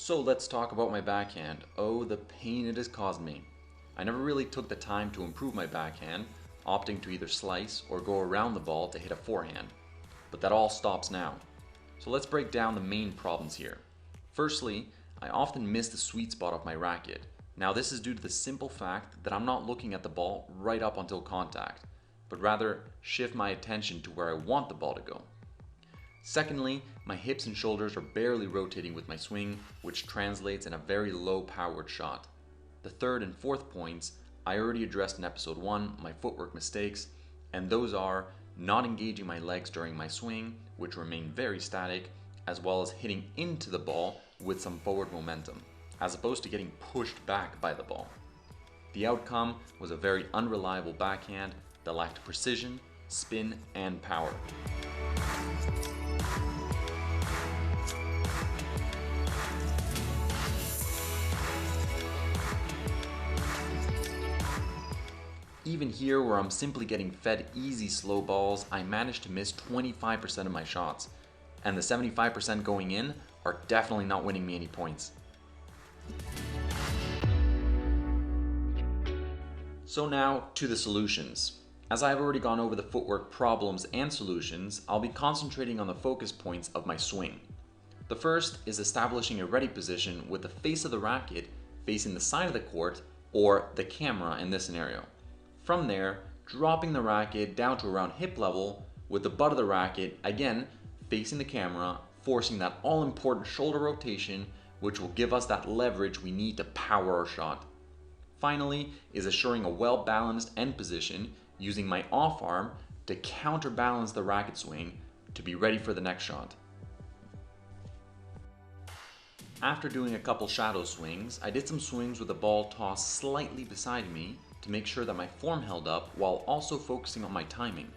So let's talk about my backhand. Oh, the pain it has caused me. I never really took the time to improve my backhand, opting to either slice or go around the ball to hit a forehand. But that all stops now. So let's break down the main problems here. Firstly, I often miss the sweet spot of my racket. Now this is due to the simple fact that I'm not looking at the ball right up until contact, but rather shift my attention to where I want the ball to go. Secondly, my hips and shoulders are barely rotating with my swing, which translates in a very low powered shot. The third and fourth points I already addressed in episode 1, my footwork mistakes, and those are not engaging my legs during my swing, which remain very static, as well as hitting into the ball with some forward momentum, as opposed to getting pushed back by the ball. The outcome was a very unreliable backhand that lacked precision, spin, and power. Even here, where I'm simply getting fed easy slow balls, I managed to miss 25% of my shots, and the 75% going in are definitely not winning me any points. So now to the solutions. As I've already gone over the footwork problems and solutions, I'll be concentrating on the focus points of my swing. The first is establishing a ready position with the face of the racket facing the side of the court or the camera in this scenario. From there, dropping the racket down to around hip level with the butt of the racket again facing the camera, forcing that all important shoulder rotation, which will give us that leverage we need to power our shot. Finally is assuring a well-balanced end position using my off arm to counterbalance the racket swing to be ready for the next shot. After doing a couple shadow swings, I did some swings with the ball tossed slightly beside me to make sure that my form held up while also focusing on my timing.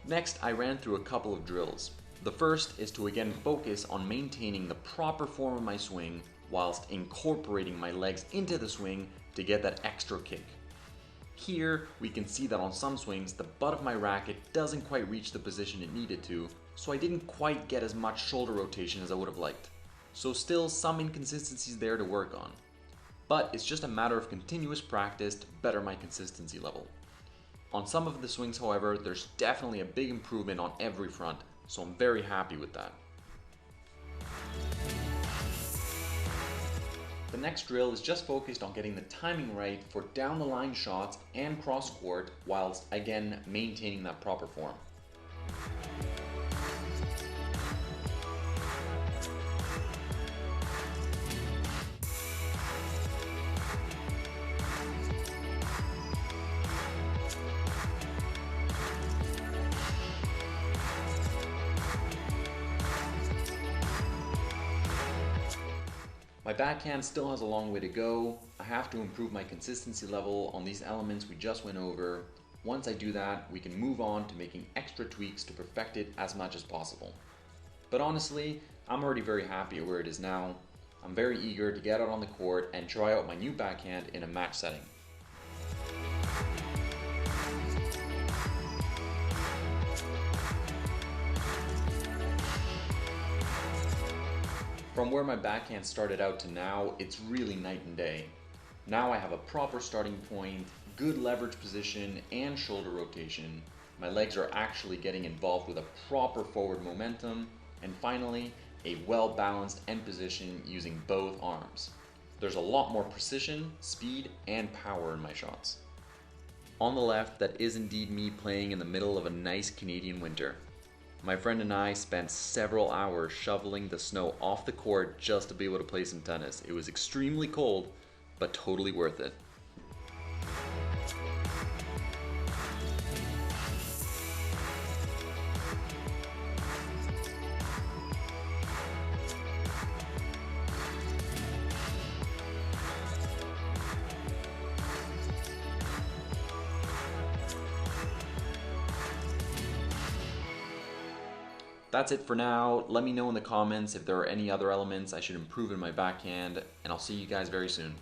Next, I ran through a couple of drills. The first is to again focus on maintaining the proper form of my swing whilst incorporating my legs into the swing to get that extra kick. Here, we can see that on some swings, the butt of my racket doesn't quite reach the position it needed to, so I didn't quite get as much shoulder rotation as I would have liked. So still some inconsistencies there to work on. But it's just a matter of continuous practice to better my consistency level. On some of the swings, however, there's definitely a big improvement on every front, so I'm very happy with that. The next drill is just focused on getting the timing right for down the line shots and cross court, whilst again maintaining that proper form. My backhand still has a long way to go. I have to improve my consistency level on these elements we just went over. Once I do that, we can move on to making extra tweaks to perfect it as much as possible. But honestly, I'm already very happy where it is now. I'm very eager to get out on the court and try out my new backhand in a match setting. From where my backhand started out to now, it's really night and day. Now I have a proper starting point, good leverage position, and shoulder rotation. My legs are actually getting involved with a proper forward momentum, and finally, a well-balanced end position using both arms. There's a lot more precision, speed, and power in my shots. On the left, that is indeed me playing in the middle of a nice Canadian winter. My friend and I spent several hours shoveling the snow off the court just to be able to play some tennis. It was extremely cold, but totally worth it. That's it for now. Let me know in the comments if there are any other elements I should improve in my backhand, and I'll see you guys very soon.